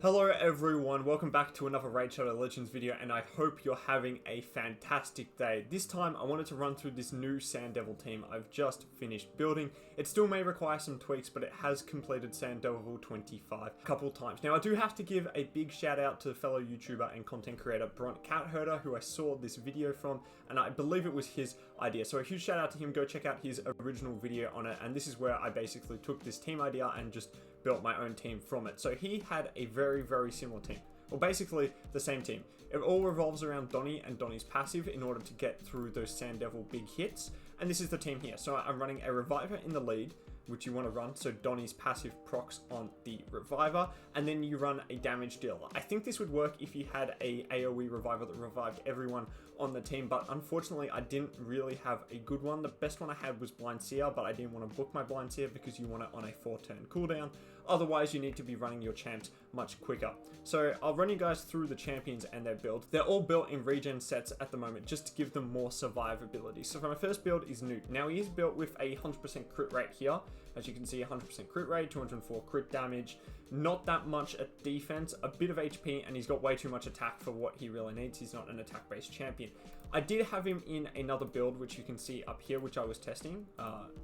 Hello everyone, welcome back to another Raid Shadow Legends video, and I hope you're having a fantastic day. This time I wanted to run through this new Sand Devil team I've just finished building. It still may require some tweaks, but it has completed Sand Devil 25 a couple times. Now I do have to give a big shout out to fellow YouTuber and content creator Brunt Catherder, who I saw this video from, and I believe it was his idea. So a huge shout out to him, go check out his original video on it, and this is where I basically took this team idea and just built my own team from it. So he had a very similar team. Well, basically the same team. It all revolves around Donnie and Donnie's passive in order to get through those Sand Devil big hits. And this is the team here. So I'm running a Reviver in the lead, which you want to run. So Donnie's passive procs on the Reviver, and then you run a damage dealer. I think this would work if you had a AoE Reviver that revived everyone on the team, but unfortunately I didn't really have a good one. The best one I had was Blind Seer, but I didn't want to book my Blind Seer because you want it on a 4-turn cooldown. Otherwise you need to be running your champs much quicker. So I'll run you guys through the champions and their build. They're all built in regen sets at the moment just to give them more survivability. So for my first build is Newt. Now he is built with a 100% crit rate here. As you can see, 100% crit rate, 204 crit damage, not that much at defense, a bit of HP, and he's got way too much attack for what he really needs. He's not an attack-based champion. I did have him in another build, which you can see up here, which I was testing,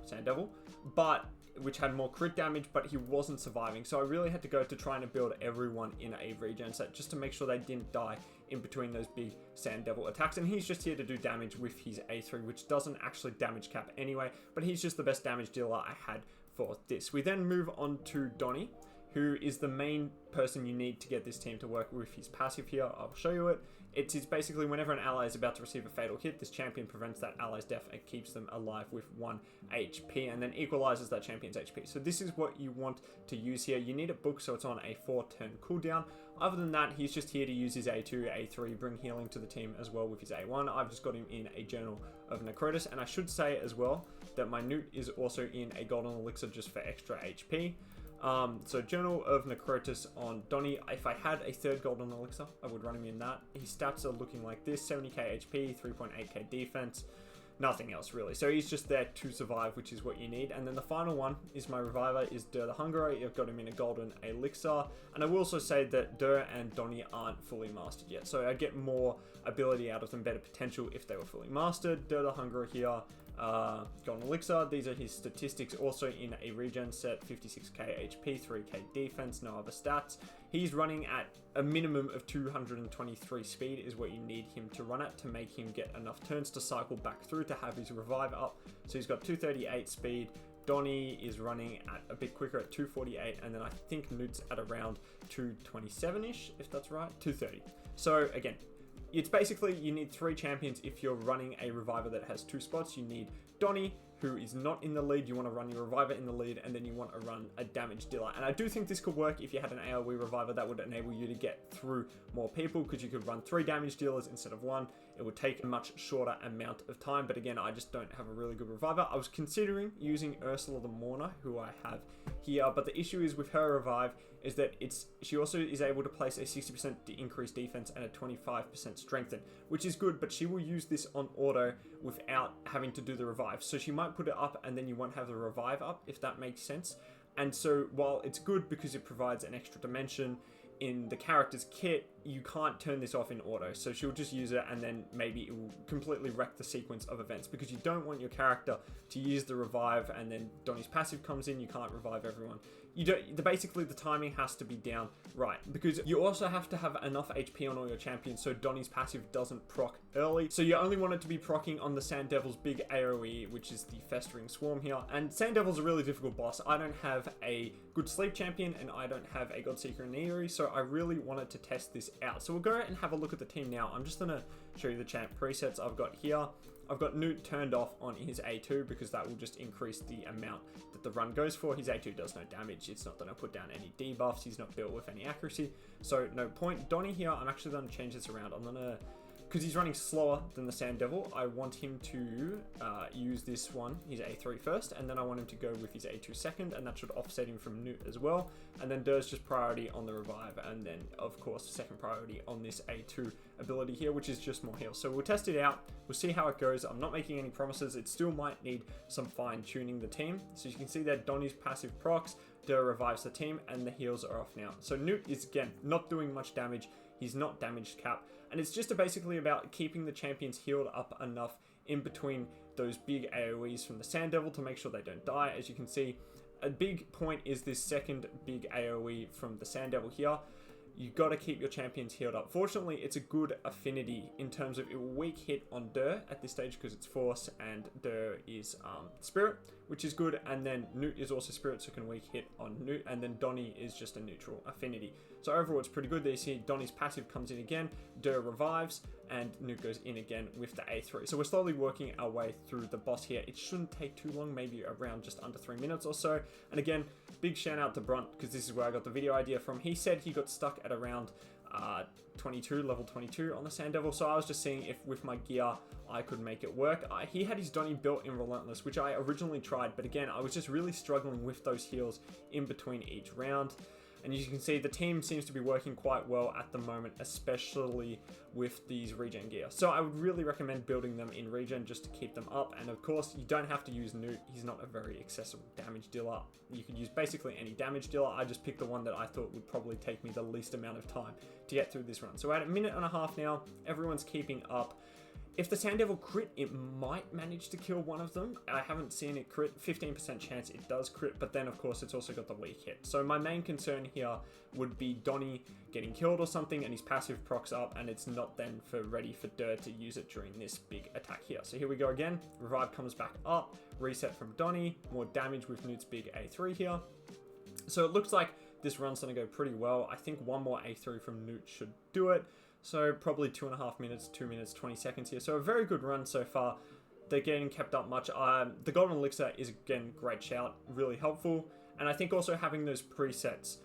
Sand Devil, but which had more crit damage, but he wasn't surviving. So I really had to go to trying to build everyone in a regen set just to make sure they didn't die in between those big Sand Devil attacks. And he's just here to do damage with his A3, which doesn't actually damage cap anyway, but he's just the best damage dealer I had for this. We then move on to Donnie, who is the main person you need to get this team to work with his passive here. I'll show you it. It is basically whenever an ally is about to receive a fatal hit, this champion prevents that ally's death and keeps them alive with 1 HP, and then equalizes that champion's HP. So this is what you want to use here. You need it booked so it's on a 4-turn cooldown. Other than that, he's just here to use his A2, A3, bring healing to the team as well with his A1. I've just got him in a Journal of Necrotis, and I should say as well that my Newt is also in a Golden Elixir just for extra HP. So Journal of Necrotis on Donnie. If I had a third Golden Elixir, I would run him in that. His stats are looking like this: 70k HP, 3.8k defense, nothing else really. So he's just there to survive, which is what you need. And then the final one is my Reviver, is Dur the Hungerer. I've got him in a Golden Elixir. And I will also say that Dur and Donnie aren't fully mastered yet, so I get more ability out of them, better potential if they were fully mastered. Dur the Hungerer here, Golden Elixir. These are his statistics, also in a regen set: 56k HP, 3k defense, no other stats. He's running at a minimum of 223 speed is what you need him to run at to make him get enough turns to cycle back through to have his revive up. So he's got 238 speed. Donnie is running at a bit quicker at 248, and then I think Newt's at around 227-ish, if that's right, 230. So again, it's basically you need 3 champions if you're running a Reviver that has 2 spots. You need Donnie, who is not in the lead. You want to run your Reviver in the lead, and then you want to run a damage dealer. And I do think this could work if you had an AoE Reviver. That would enable you to get through more people, because you could run 3 damage dealers instead of 1. It would take a much shorter amount of time, but again, I just don't have a really good Reviver. I was considering using Ursula the Mourner, who I have here, but the issue is with her Revive is that she also is able to place a 60% increased defense and a 25% strengthen, which is good, but she will use this on auto without having to do the Revive. So she might put it up and then you won't have the Revive up, if that makes sense. And so while it's good because it provides an extra dimension in the character's kit, you can't turn this off in auto. So she'll just use it, and then maybe it will completely wreck the sequence of events, because you don't want your character to use the Revive and then Donnie's passive comes in, you can't revive everyone. Basically the timing has to be down right, because you also have to have enough HP on all your champions so Donnie's passive doesn't proc early. So you only want it to be proccing on the Sand Devil's big AoE, which is the Festering Swarm here. And Sand Devil's a really difficult boss. I don't have a good sleep champion, and I don't have a Godseeker and Eerie, so I really wanted to test this out. So we'll go and have a look at the team now. I'm just going to show you the champ presets I've got here. I've got Newt turned off on his A2 because that will just increase the amount that the run goes for. His A2 does no damage. It's not going to put down any debuffs. He's not built with any accuracy, so no point. Donnie here, I'm actually going to change this around. I'm going to, because he's running slower than the Sand Devil, I want him to use this one, his A3 first, and then I want him to go with his A2 second, and that should offset him from Newt as well. And then Dur's just priority on the Revive, and then of course second priority on this A2 ability here, which is just more heal. So we'll test it out, we'll see how it goes. I'm not making any promises, it still might need some fine tuning the team. So you can see that Donnie's passive procs, Der revives the team, and the heals are off now. So Newt is, again, not doing much damage. He's not damage cap. And it's just basically about keeping the champions healed up enough in between those big AoEs from the Sand Devil to make sure they don't die. As you can see, a big point is this second big AoE from the Sand Devil here. You got to keep your champions healed up. Fortunately, it's a good affinity in terms of it will weak hit on Der at this stage because it's Force and Der is Spirit, which is good. And then Newt is also Spirit, so can weak hit on Newt. And then Donnie is just a neutral affinity. So overall, it's pretty good. There you see Donnie's passive comes in again, Der revives, and Newt goes in again with the A3. So we're slowly working our way through the boss here. It shouldn't take too long, maybe around just under 3 minutes or so. And again, big shout out to Brunt, because this is where I got the video idea from. He said he got stuck at around level 22 on the Sand Devil. So I was just seeing if with my gear I could make it work. He had his Donnie built in Relentless, which I originally tried, but again, I was just really struggling with those heals in between each round. And as you can see, the team seems to be working quite well at the moment, especially with these regen gear. So I would really recommend building them in regen just to keep them up. And of course, you don't have to use Newt. He's not a very accessible damage dealer. You could use basically any damage dealer. I just picked the one that I thought would probably take me the least amount of time to get through this run. So we're at 1.5 minutes now. Everyone's keeping up. If the Sand Devil crit, it might manage to kill one of them. I haven't seen it crit. 15% chance it does crit, but then of course it's also got the weak hit. So my main concern here would be Donnie getting killed or something and his passive procs up and it's not then ready for Der to use it during this big attack here. So here we go again. Revive comes back up. Reset from Donnie. More damage with Newt's big A3 here. So it looks like this run's going to go pretty well. I think one more A3 from Newt should do it. So probably 2.5 minutes, 2 minutes, 20 seconds here. So a very good run so far. They're getting kept up much. The Golden Elixir is, again, great shout. Really helpful. And I think also having those presets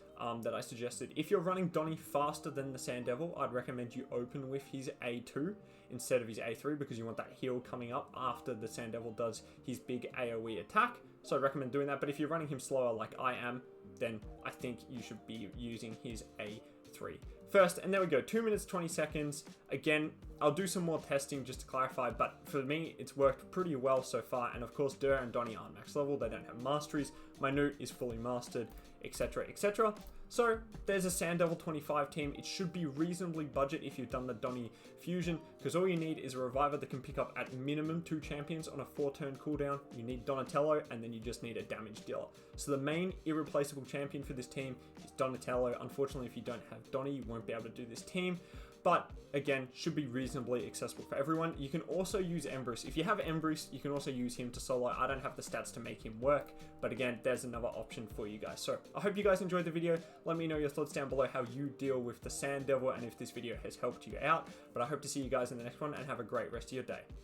that I suggested. If you're running Donnie faster than the Sand Devil, I'd recommend you open with his A2 instead of his A3 because you want that heal coming up after the Sand Devil does his big AoE attack. So I'd recommend doing that. But if you're running him slower like I am, then I think you should be using his A3 first. And there we go, 2 minutes, 20 seconds. Again, I'll do some more testing just to clarify, but for me, it's worked pretty well so far. And of course, Der and Donnie aren't max level. They don't have masteries. My Newt is fully mastered, etc., etc. So there's a Sand Devil 25 team. It should be reasonably budget if you've done the Donnie fusion, because all you need is a reviver that can pick up at minimum 2 champions on a 4-turn cooldown. You need Donatello, and then you just need a damage dealer. So the main irreplaceable champion for this team is Donatello. Unfortunately, if you don't have Donnie, you won't be able to do this team. But again, should be reasonably accessible for everyone. You can also use Embrace. If you have Embrace, you can also use him to solo. I don't have the stats to make him work, but again, there's another option for you guys. So I hope you guys enjoyed the video. Let me know your thoughts down below how you deal with the Sand Devil and if this video has helped you out. But I hope to see you guys in the next one and have a great rest of your day.